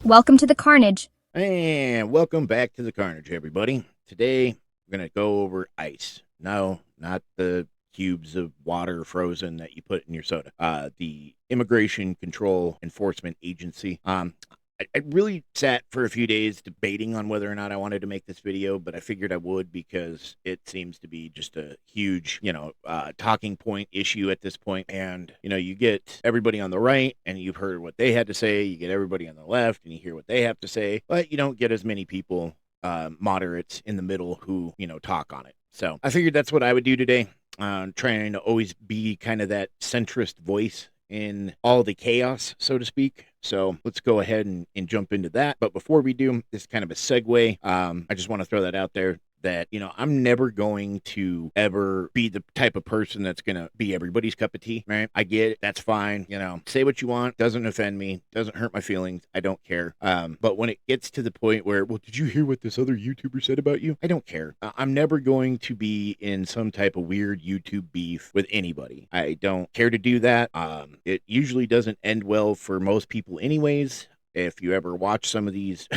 Welcome to the carnage. And welcome back to the carnage, everybody. Today, we're going to go over ice. No, not the cubes of water frozen that you put in your soda. The Immigration Control Enforcement Agency. I really sat for a few days debating on whether or not I wanted to make this video, but I figured I would because it seems to be just a huge, talking point issue at this point. And, you get everybody on the right and you've heard what they had to say. You get everybody on the left and you hear what they have to say, but you don't get as many people, moderates in the middle who, talk on it. So I figured that's what I would do today. Trying to always be kind of that centrist voice in all the chaos, so to speak. So let's go ahead and jump into that. But before we do, this is kind of a segue. I just want to throw that out there that, I'm never going to ever be the type of person that's going to be everybody's cup of tea, right? I get it. That's fine. Say what you want. Doesn't offend me. Doesn't hurt my feelings. I don't care. But when it gets to the point where, well, did you hear what this other YouTuber said about you? I don't care. I'm never going to be in some type of weird YouTube beef with anybody. I don't care to do that. It usually doesn't end well for most people anyways. If you ever watch some of these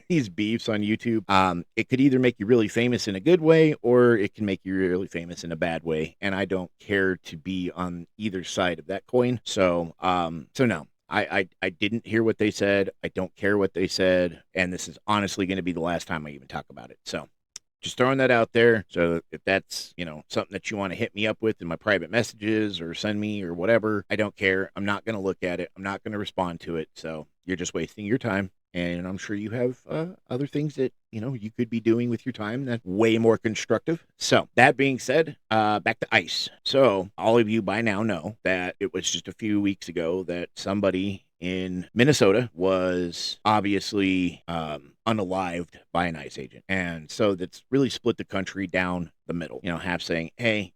these beefs on YouTube, it could either make you really famous in a good way or it can make you really famous in a bad way. And I don't care to be on either side of that coin. So no. I didn't hear what they said. I don't care what they said. And this is honestly going to be the last time I even talk about it. So just throwing that out there. So if that's, something that you want to hit me up with in my private messages or send me or whatever, I don't care. I'm not going to look at it. I'm not going to respond to it. So you're just wasting your time. And I'm sure you have other things that, you could be doing with your time that's way more constructive. So that being said, back to ice. So all of you by now know that it was just a few weeks ago that somebody in Minnesota was obviously unalived by an ICE agent. And so that's really split the country down the middle, half saying, hey,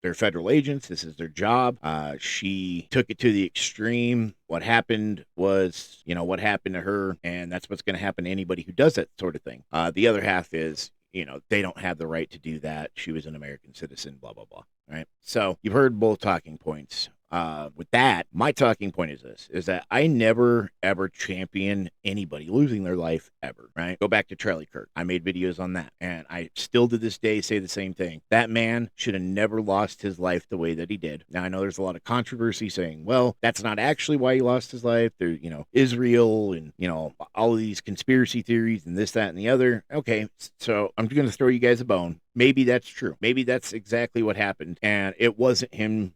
they're federal agents. This is their job. She took it to the extreme. What happened was, what happened to her, and that's what's going to happen to anybody who does that sort of thing. The other half is, they don't have the right to do that. She was an American citizen, blah, blah, blah. Right. So you've heard both talking points. With that, my talking point is this, is that I never, ever champion anybody losing their life ever, right? Go back to Charlie Kirk. I made videos on that. And I still to this day say the same thing. That man should have never lost his life the way that he did. Now, I know there's a lot of controversy saying, well, that's not actually why he lost his life. There, Israel and, all of these conspiracy theories and this, that, and the other. Okay, so I'm going to throw you guys a bone. Maybe that's true. Maybe that's exactly what happened. And it wasn't him,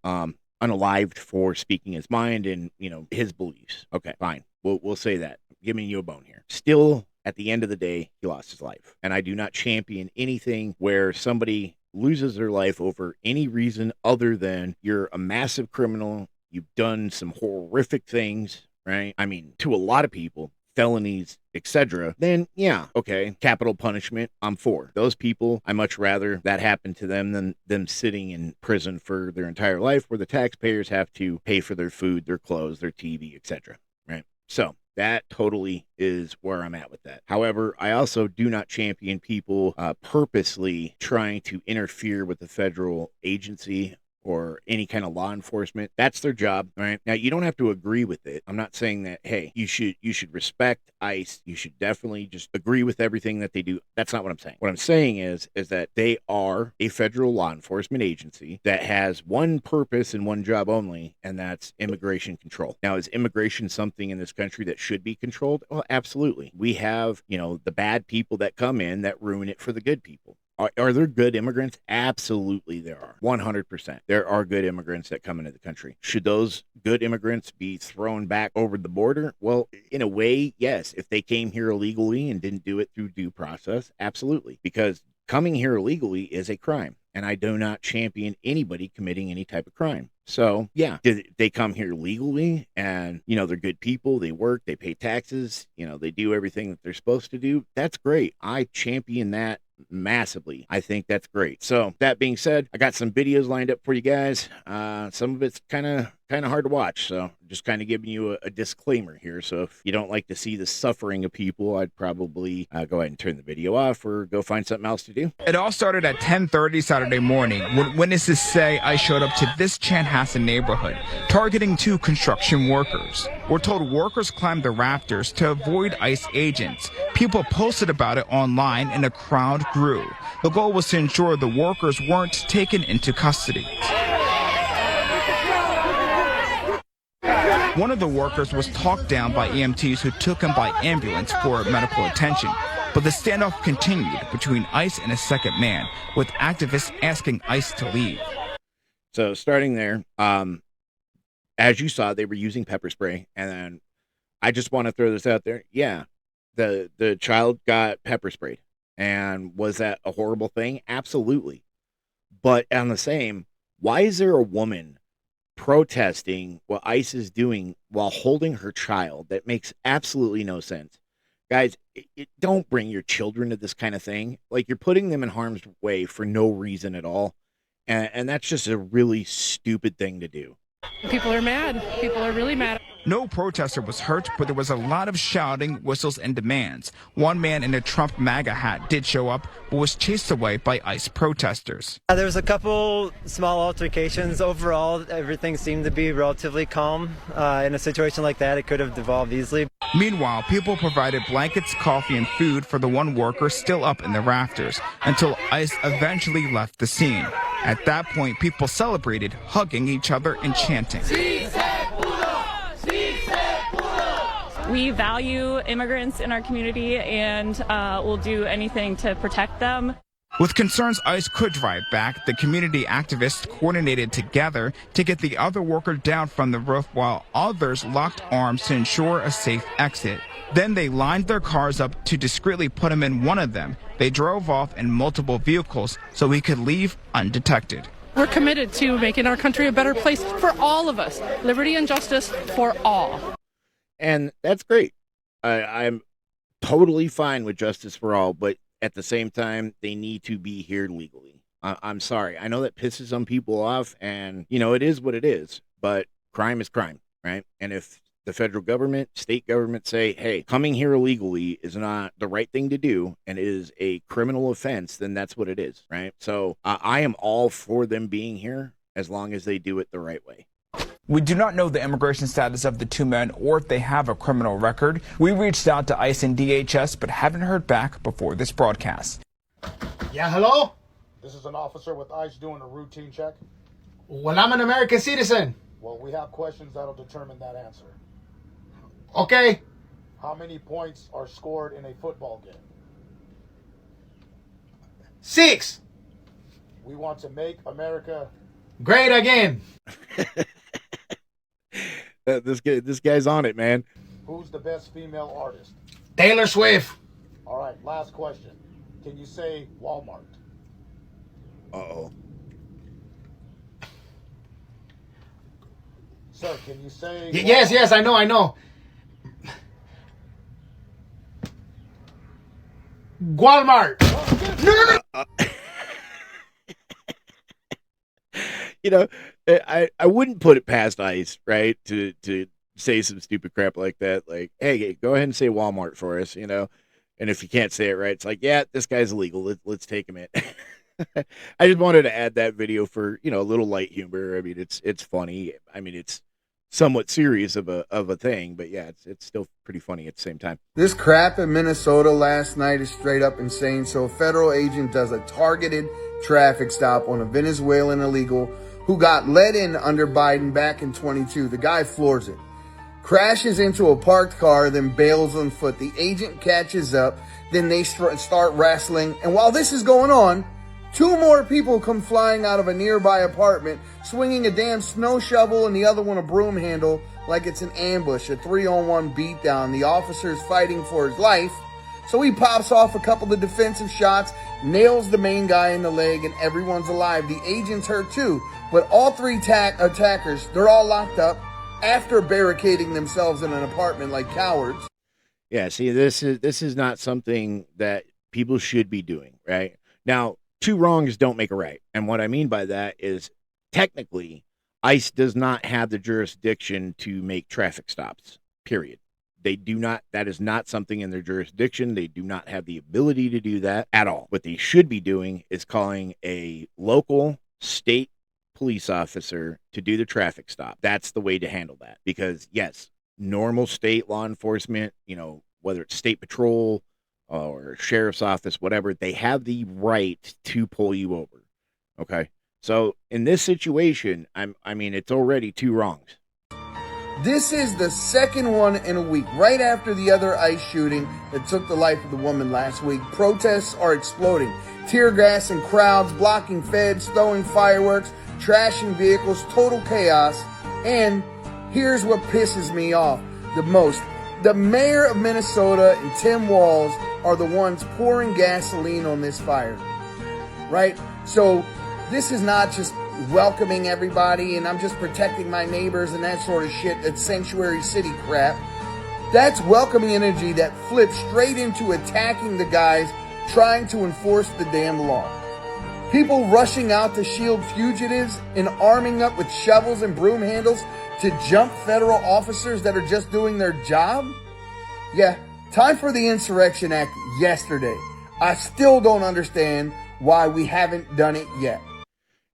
unalived for speaking his mind and his beliefs. Okay, fine. We'll say that. Giving you a bone here. Still, at the end of the day, he lost his life, and I do not champion anything where somebody loses their life over any reason other than you're a massive criminal. You've done some horrific things, right? I mean, to a lot of people, felonies, etc., then yeah, okay, capital punishment, I'm for. Those people, I much rather that happen to them than them sitting in prison for their entire life where the taxpayers have to pay for their food, their clothes, their TV, etc., right? So that totally is where I'm at with that. However, I also do not champion people purposely trying to interfere with the federal agency or any kind of law enforcement. That's their job, right? Now, you don't have to agree with it. I'm not saying that, hey, you should respect ICE. You should definitely just agree with everything that they do. That's not what I'm saying. What I'm saying is that they are a federal law enforcement agency that has one purpose and one job only, and that's immigration control. Now, is immigration something in this country that should be controlled? Well, absolutely. We have, the bad people that come in that ruin it for the good people. Are there good immigrants? Absolutely, there are. 100%. There are good immigrants that come into the country. Should those good immigrants be thrown back over the border? Well, in a way, yes. If they came here illegally and didn't do it through due process, absolutely. Because coming here illegally is a crime. And I do not champion anybody committing any type of crime. So, yeah, did they come here legally and, they're good people. They work, they pay taxes, they do everything that they're supposed to do. That's great. I champion that massively. I think that's great. So that being said, I got some videos lined up for you guys. Some of it's kind of kind of hard to watch. So just kind of giving you a disclaimer here. So if you don't like to see the suffering of people, I'd probably go ahead and turn the video off or go find something else to do. It all started at 10:30 Saturday morning when witnesses say I showed up to this Chanhassen neighborhood, targeting 2 construction workers. We're told workers climbed the rafters to avoid ICE agents. People posted about it online and a crowd grew. The goal was to ensure the workers weren't taken into custody. One of the workers was talked down by EMTs who took him by ambulance for medical attention. But the standoff continued between ICE and a second man, with activists asking ICE to leave. So starting there, as you saw, they were using pepper spray. And then I just want to throw this out there. Yeah, the child got pepper sprayed. And was that a horrible thing? Absolutely. But on the same, why is there a woman protesting what ICE is doing while holding her child? That makes absolutely no sense. Guys, don't bring your children to this kind of thing. Like, you're putting them in harm's way for no reason at all. And that's just a really stupid thing to do. People are mad. People are really mad. No protester was hurt, but there was a lot of shouting, whistles, and demands. One man in a Trump MAGA hat did show up, but was chased away by ICE protesters. There was a couple small altercations. Overall, everything seemed to be relatively calm. In a situation like that, it could have devolved easily. Meanwhile, people provided blankets, coffee, and food for the one worker still up in the rafters until ICE eventually left the scene. At that point, people celebrated, hugging each other and chanting. We value immigrants in our community and will do anything to protect them. With concerns ICE could drive back, the community activists coordinated together to get the other worker down from the roof while others locked arms to ensure a safe exit. Then they lined their cars up to discreetly put him in one of them. They drove off in multiple vehicles so he could leave undetected. We're committed to making our country a better place for all of us. Liberty and justice for all. And that's great. I'm totally fine with justice for all, but at the same time, they need to be here legally. I'm sorry. I know that pisses some people off, and, you know, it is what it is, but crime is crime, right? And if the federal government, state government say, hey, coming here illegally is not the right thing to do and it is a criminal offense, then that's what it is, right? So I am all for them being here as long as they do it the right way. We do not know the immigration status of the 2 men or if they have a criminal record. We reached out to ICE and DHS but haven't heard back before this broadcast. Yeah, hello? This is an officer with ICE doing a routine check. Well, I'm an American citizen. Well, we have questions that'll determine that answer. Okay. How many points are scored in a football game? 6. We want to make America great again. This guy's on it, man. Who's the best female artist? Taylor Swift. All right, last question. Can you say Walmart? Uh-oh. Sir, can you say Yes, I know. Walmart. No. You know, I wouldn't put it past ICE, right, to say some stupid crap like that. Like, hey, go ahead and say Walmart for us, you know. And if you can't say it right, it's like, yeah, this guy's illegal. Let's take him in. I just wanted to add that video for, you know, a little light humor. I mean, it's funny. I mean, it's somewhat serious of a thing, but yeah, it's still pretty funny at the same time. This crap in Minnesota last night is straight up insane. So a federal agent does a targeted traffic stop on a Venezuelan illegal who got let in under Biden back in 22. The guy floors it, crashes into a parked car, then bails on foot. The agent catches up, then they start wrestling. And while this is going on, 2 more people come flying out of a nearby apartment, swinging a damn snow shovel and the other one a broom handle like it's an ambush, a 3-on-1 beatdown. The officer's fighting for his life, so he pops off a couple of defensive shots, nails the main guy in the leg, and everyone's alive. The agent's hurt too, but all 3 attackers, they're all locked up after barricading themselves in an apartment like cowards. Yeah, see, this is not something that people should be doing, right? Now, 2 wrongs don't make a right. And what I mean by that is, technically, ICE does not have the jurisdiction to make traffic stops, period. They do not, that is not something in their jurisdiction. They do not have the ability to do that at all. What they should be doing is calling a local state police officer to do the traffic stop. That's the way to handle that. Because yes, normal state law enforcement, whether it's state patrol or sheriff's office, whatever, they have the right to pull you over. Okay. So in this situation, it's already 2 wrongs. This is the second one in a week, right after the other ICE shooting that took the life of the woman last week. Protests are exploding. Tear gas and crowds blocking feds, throwing fireworks, trashing vehicles, total chaos. And here's what pisses me off the most. The mayor of Minnesota and Tim Walz are the ones pouring gasoline on this fire, right? So this is not just welcoming everybody and I'm just protecting my neighbors and that sort of shit, that sanctuary city crap. That's welcoming energy that flips straight into attacking the guys trying to enforce the damn law. People rushing out to shield fugitives and arming up with shovels and broom handles to jump federal officers that are just doing their job? Yeah, time for the Insurrection Act yesterday. I still don't understand why we haven't done it yet.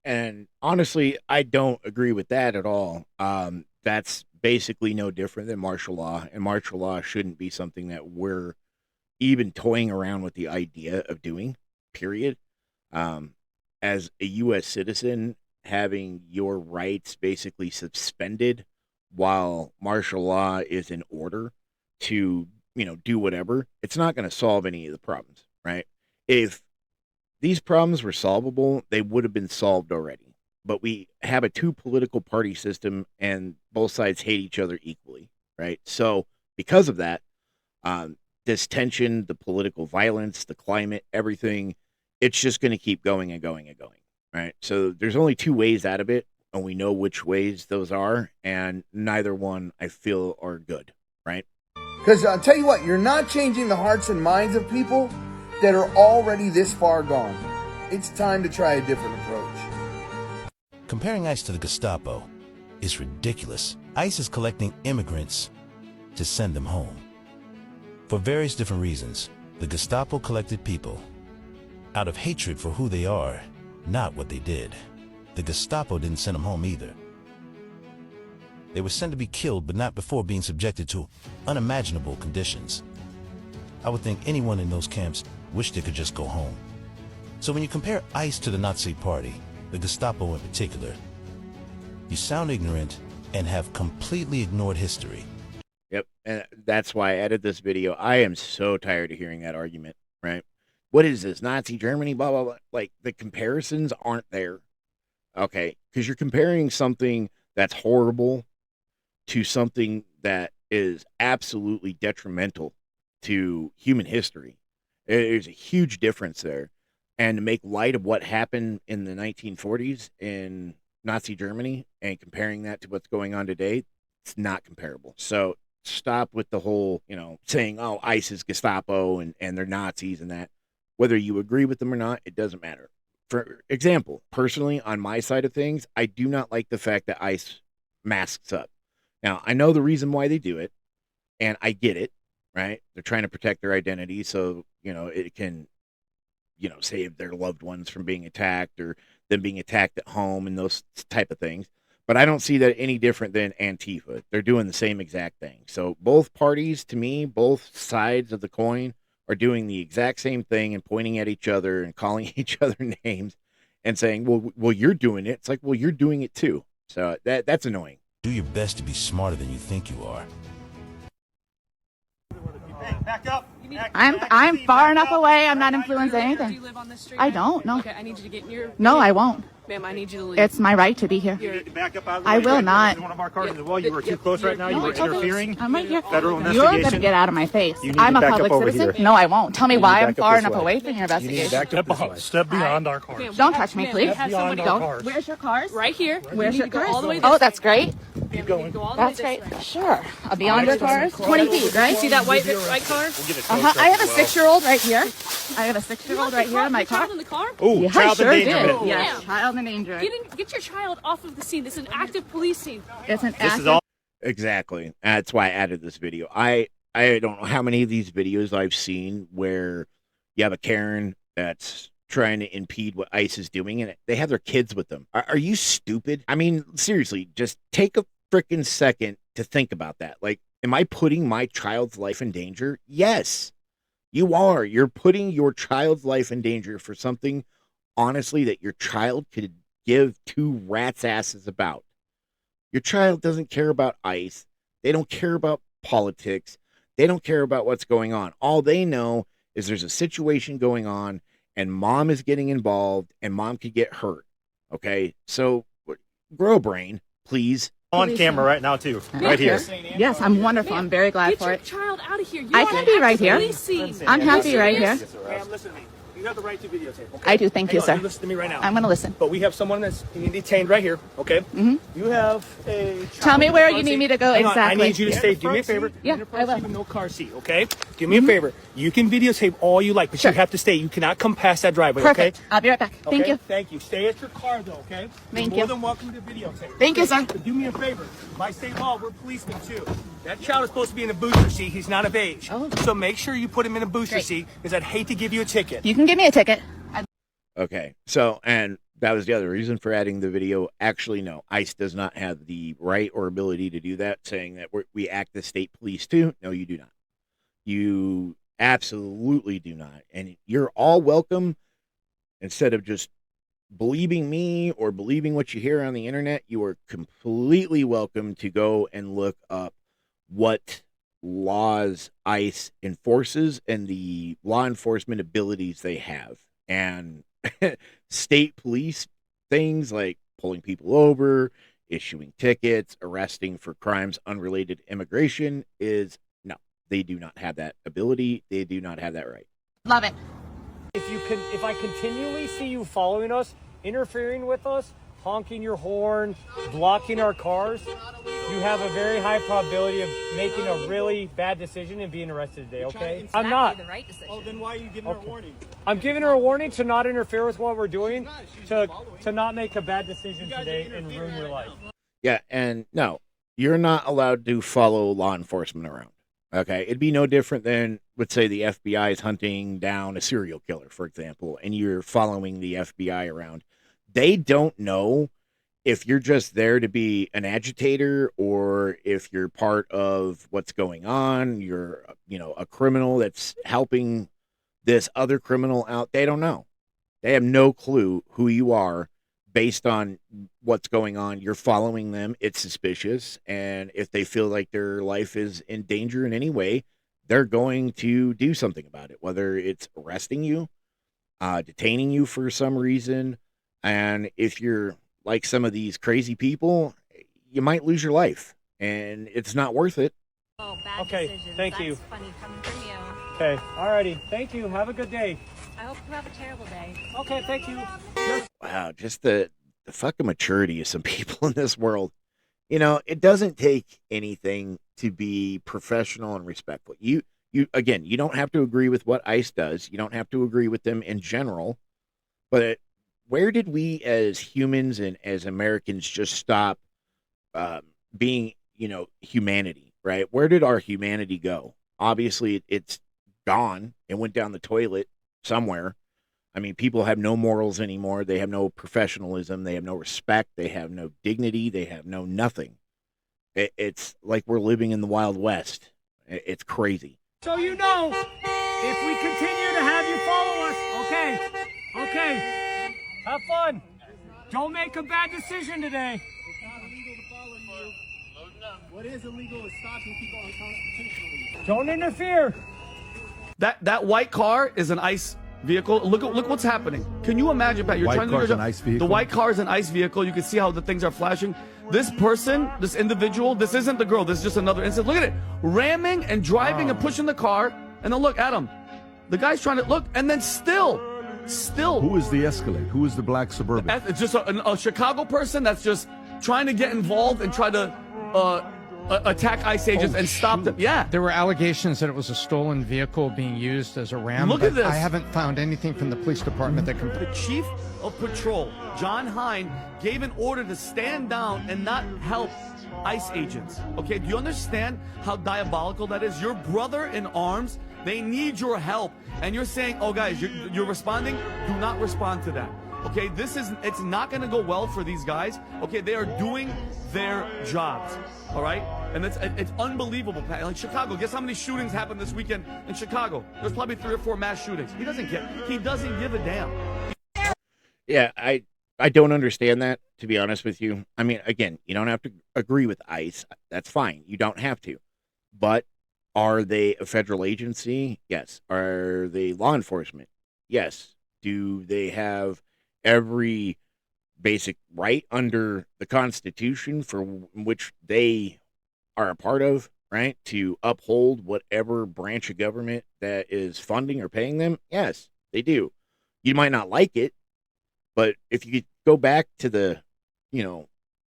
And honestly, I don't agree with that at all. That's basically no different than martial law, and martial law shouldn't be something that we're even toying around with the idea of doing, period. As a U.S. citizen, having your rights basically suspended while martial law is in order to, do whatever, it's not going to solve any of the problems, right? If these problems were solvable, they would have been solved already. But we have a 2 political party system and both sides hate each other equally, right? So because of that, this tension, the political violence, the climate, everything, it's just going to keep going and going and going, right? So there's only 2 ways out of it, and we know which ways those are, and neither one I feel are good, right? Because I'll tell you what, you're not changing the hearts and minds of people that are already this far gone. It's time to try a different approach. Comparing ICE to the Gestapo is ridiculous. ICE is collecting immigrants to send them home. For various different reasons, the Gestapo collected people out of hatred for who they are, not what they did. The Gestapo didn't send them home either. They were sent to be killed, but not before being subjected to unimaginable conditions. I would think anyone in those camps wished they could just go home. So when you compare ICE to the Nazi Party, the Gestapo in particular, you sound ignorant and have completely ignored history. Yep, and that's why I added this video. I am so tired of hearing that argument, right? What is this, Nazi Germany, blah, blah, blah. Like, the comparisons aren't there, okay? Because you're comparing something that's horrible to something that is absolutely detrimental to human history. There's a huge difference there. And to make light of what happened in the 1940s in Nazi Germany and comparing that to what's going on today, it's not comparable. So stop with the whole, saying, oh, ICE is Gestapo and they're Nazis and that. Whether you agree with them or not, it doesn't matter. For example, personally, on my side of things, I do not like the fact that ICE masks up. Now, I know the reason why they do it, and I get it, right? They're trying to protect their identity so, it can, save their loved ones from being attacked or them being attacked at home and those type of things. But I don't see that any different than Antifa. They're doing the same exact thing. So both parties, to me, both sides of the coin are doing the exact same thing and pointing at each other and calling each other names and saying, well, you're doing it. It's like, well, you're doing it too. So that's annoying. Do your best to be smarter than you think you are. Hey, back up. I'm far enough away. I'm not influencing anything. Do you live on this street? I don't. No. Okay, I need you to get in your. No, I won't. Ma'am, I need you to leave. It's my right to be here. You need to back up out of the I way. will not. This is one of our cars as well. You were too close right now. You No, were it's okay. interfering. I'm right here. Federal You're investigation. going to get out of my face. You need I'm to a back public up over citizen. here. No, I won't. Tell me You need why to I'm back up far this enough way. away from your You need to investigation. back up this way. Step beyond our cars. Don't touch me, please. Have somebody beyond our go. cars. Where's your cars? Right here. Where's You your need to go cars? all the way this Oh, way. that's great. Keep going. That's great. Sure. Beyond your cars, 20 feet, right? See that white car? I have a 6-year-old right here. I have a 6-year-old right here in my car. Child in the car? Ooh, Yeah, I child sure endangerment. did. Yes, child endangerment. Get your child off of the scene. This is an active police scene. It's an This is active. all. Exactly. That's why I added this video. I don't know how many of these videos I've seen where you have a Karen that's trying to impede what ICE is doing, and they have their kids with them. Are you stupid? I mean, seriously, just take a freaking second to think about that. Like, am I putting my child's life in danger? Yes, you are. You're putting your child's life in danger for something, honestly, that your child could give two rats' asses about. Your child doesn't care about ICE. They don't care about politics. They don't care about what's going on. All they know is there's a situation going on and mom is getting involved and mom could get hurt. Okay? So grow a brain, please. On camera right now, too. Right here. Yes, I'm wonderful. I'm very glad Get for your it. child out of here. You I are can an be right active here. police scene. I'm happy right here. Ma'am, listen to me. You have the right to videotape. Okay? I do. Thank you, Hang on, sir. listen to me right now. I'm going to listen. But we have someone that's being detained right here, okay? Mm-hmm. You have a... Tell me where you need me to go Hang on, exactly. I need you to stay. Do me a favor. Yeah, In the front I will. seat with no car seat, okay? Do me a favor. You can videotape all you like, but you have to stay. You cannot come past that driveway, Perfect. okay? I'll be right back. Thank Okay? you. Thank you. Stay at your car, though, okay? Thank You're you. more than welcome to videotape. Thank you, sir. But do me a favor. By state law, we're policemen, too. That child is supposed to be in a booster seat. He's not of age. Oh. So make sure you put him in a booster Great. seat, because I'd hate to give you a ticket. You can give me a ticket. Okay, so, and that was the other reason for adding the video. Actually, no, ICE does not have the right or ability to do that, saying that we act as state police too. No, you do not. You absolutely do not. And you're all welcome, instead of just believing me or believing what you hear on the internet, you are completely welcome to go and look up what laws ICE enforces and the law enforcement abilities they have. And state police things like pulling people over, issuing tickets, arresting for crimes unrelated to immigration is no, they do not have that ability. They do not have that right. Love it. If I continually see you following us, interfering with us, honking your horn, blocking our cars, you have a very high probability of making a really bad decision and being arrested today, okay? I'm not. Oh, then why are you giving her a warning? I'm giving her a warning to not interfere with what we're doing, to not make a bad decision today and ruin your life. Yeah, and no, you're not allowed to follow law enforcement around. Okay, it'd be no different than, let's say, the FBI is hunting down a serial killer, for example, and you're following the FBI around. They don't know if you're just there to be an agitator or if you're part of what's going on. You're, a criminal that's helping this other criminal out. They don't know. They have no clue who you are based on what's going on. You're following them. It's suspicious. And if they feel like their life is in danger in any way, they're going to do something about it, whether it's arresting you, detaining you for some reason. And if you're like some of these crazy people, you might lose your life, and it's not worth it. Oh, bad Okay, decisions. thank That's you. funny coming from you. Okay, alrighty. Thank you. Have a good day. I hope you have a terrible day. Okay, thank you. Wow, just the fucking maturity of some people in this world. It doesn't take anything to be professional and respectful. You again, you don't have to agree with what ICE does. You don't have to agree with them in general. But where did we as humans and as Americans just stop being, humanity, right? Where did our humanity go? Obviously, it's gone. It went down the toilet somewhere. I mean, people have no morals anymore. They have no professionalism. They have no respect. They have no dignity. They have no nothing. It's like we're living in the Wild West. It's crazy. So if we continue to have you follow us, okay, have fun. Don't make a bad decision today. It's not illegal to follow you. What is illegal is stopping people unconstitutionally. Don't interfere. That white car is an ICE vehicle. Look what's happening. Can you imagine, Pat? You're White trying to do car's your an job. ICE vehicle? The white car is an ICE vehicle. You can see how the things are flashing. This person, this individual, this isn't the girl. This is just another incident. Look at it. Ramming and driving and pushing the car. And then look, Adam. The guy's trying to look. And then still. Who is the Escalade? Who is the black Suburban? It's just a Chicago person that's just trying to get involved and try to attack ICE agents and stop them. Yeah. There were allegations that it was a stolen vehicle being used as a ram. Look at this. I haven't found anything from the police department that can. The chief of patrol, John Hine, gave an order to stand down and not help ICE agents. Okay, do you understand how diabolical that is? Your brother in arms, they need your help. And you're saying, oh guys, you're responding? Do not respond to that. Okay, it's not gonna go well for these guys. Okay, they are doing their jobs. All right, and it's unbelievable. Like Chicago, guess how many shootings happened this weekend in Chicago? There's probably 3 or 4 mass shootings. He doesn't care. He doesn't give a damn. Yeah, I don't understand that, to be honest with you. I mean, again, you don't have to agree with ICE. That's fine. You don't have to. But are they a federal agency? Yes. Are they law enforcement? Yes. Do they have every basic right under the Constitution for which they are a part of, right? To uphold whatever branch of government that is funding or paying them? Yes, they do. You might not like it, but if you go back to the,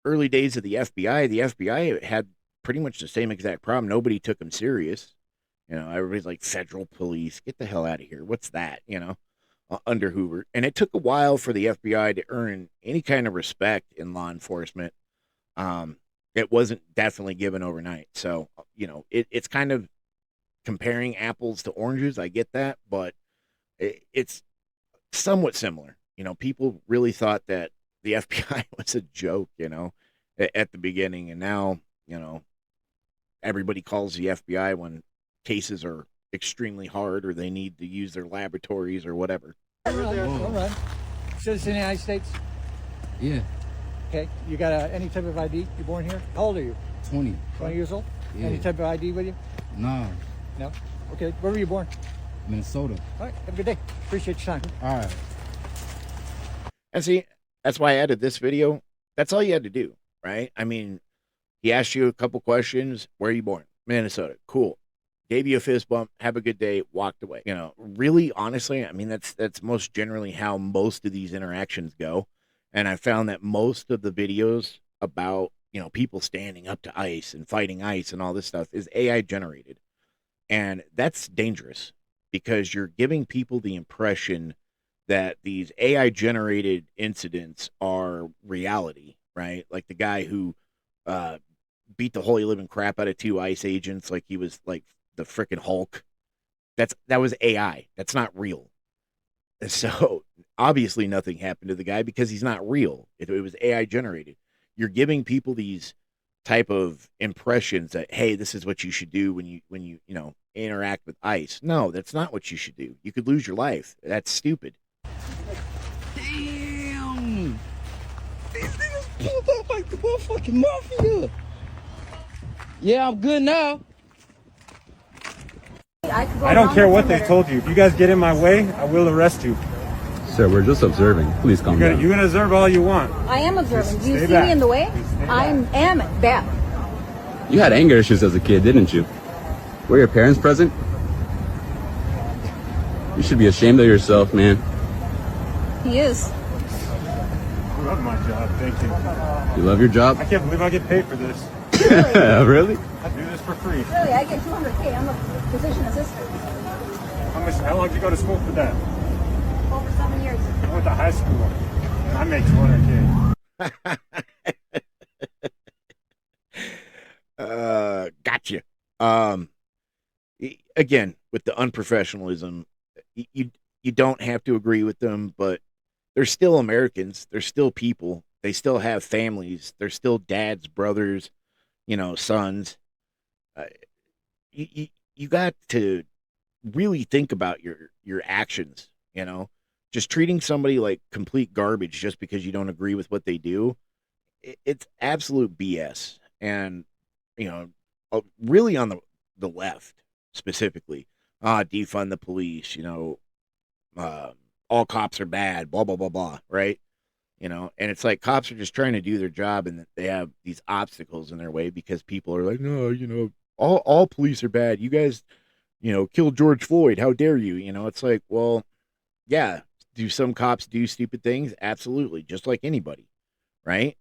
early days of the FBI had pretty much the same exact problem. Nobody took them serious. Everybody's like, federal police, get the hell out of here. What's that? Under Hoover. And it took a while for the FBI to earn any kind of respect in law enforcement. It wasn't definitely given overnight. So, it's kind of comparing apples to oranges. I get that, but it's somewhat similar. People really thought that the FBI was a joke, at the beginning. And now, everybody calls the FBI when cases are extremely hard or they need to use their laboratories or whatever. All right. Citizen of the United States? Yeah. Okay. You got any type of ID? You born here? How old are you? 20. 20 years old? Yeah. Any type of ID with you? No. No? Okay. Where were you born? Minnesota. All right. Have a good day. Appreciate your time. All right. And see, that's why I added this video. That's all you had to do, right? I mean, he asked you a couple questions. Where are you born? Minnesota. Cool. Gave you a fist bump, have a good day, walked away. Really, honestly, I mean, that's most generally how most of these interactions go. And I found that most of the videos about, people standing up to ICE and fighting ICE and all this stuff is AI generated. And that's dangerous because you're giving people the impression that these AI generated incidents are reality, right? Like the guy who beat the holy living crap out of 2 ICE agents like he was like the freaking Hulk. That was AI. That's not real. So obviously nothing happened to the guy because he's not real. It was AI generated. You're giving people these type of impressions that, hey, this is what you should do when you interact with ICE. No, that's not what you should do. You could lose your life. That's stupid. Damn. These niggas pulled up like the motherfucking mafia. Yeah, I'm good now. I don't care what they told you. If you guys get in my way, I will arrest you. Sir, we're just observing. Please calm down. You can observe all you want. I am observing. Do you Stay see back. me in the way? I am bad. You had anger issues as a kid, didn't you? Were your parents present? You should be ashamed of yourself, man. He is. I love my job. Thank you. You love your job? I can't believe I get paid for this. Really? I do this for free. Really, I get $200K. I'm a physician assistant. How long did you go to school for that? Over 7 years. I went to high school. I make $200K. Gotcha. Again, with the unprofessionalism, you don't have to agree with them, but they're still Americans. They're still people. They still have families. They're still dads, brothers, sons. You got to really think about your actions. Just treating somebody like complete garbage just because you don't agree with what they do. It's absolute BS. And really on the left specifically, defund the police. All cops are bad. Blah blah blah blah. Right. And it's like cops are just trying to do their job and they have these obstacles in their way because people are like, no, all police are bad. You guys, killed George Floyd. How dare you? It's like, well, yeah. Do some cops do stupid things? Absolutely. Just like anybody. Right.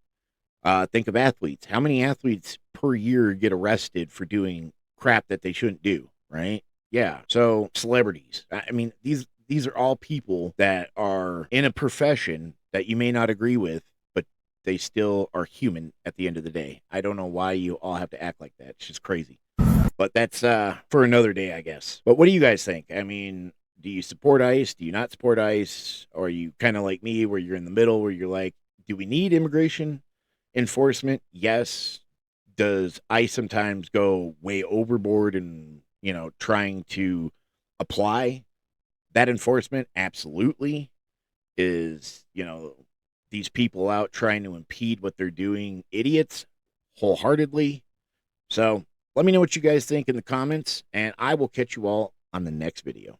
Think of athletes. How many athletes per year get arrested for doing crap that they shouldn't do, right? Yeah. So celebrities. I mean, these are all people that are in a profession that you may not agree with, but they still are human at the end of the day. I don't know why you all have to act like that. It's just crazy. But that's for another day, I guess. But what do you guys think? I mean, do you support ICE? Do you not support ICE? Or are you kind of like me where you're in the middle, where you're like, do we need immigration enforcement? Yes. Does ICE sometimes go way overboard and, trying to apply that enforcement? Absolutely. Is, these people out trying to impede what they're doing idiots? Wholeheartedly. So let me know what you guys think in the comments, and I will catch you all on the next video.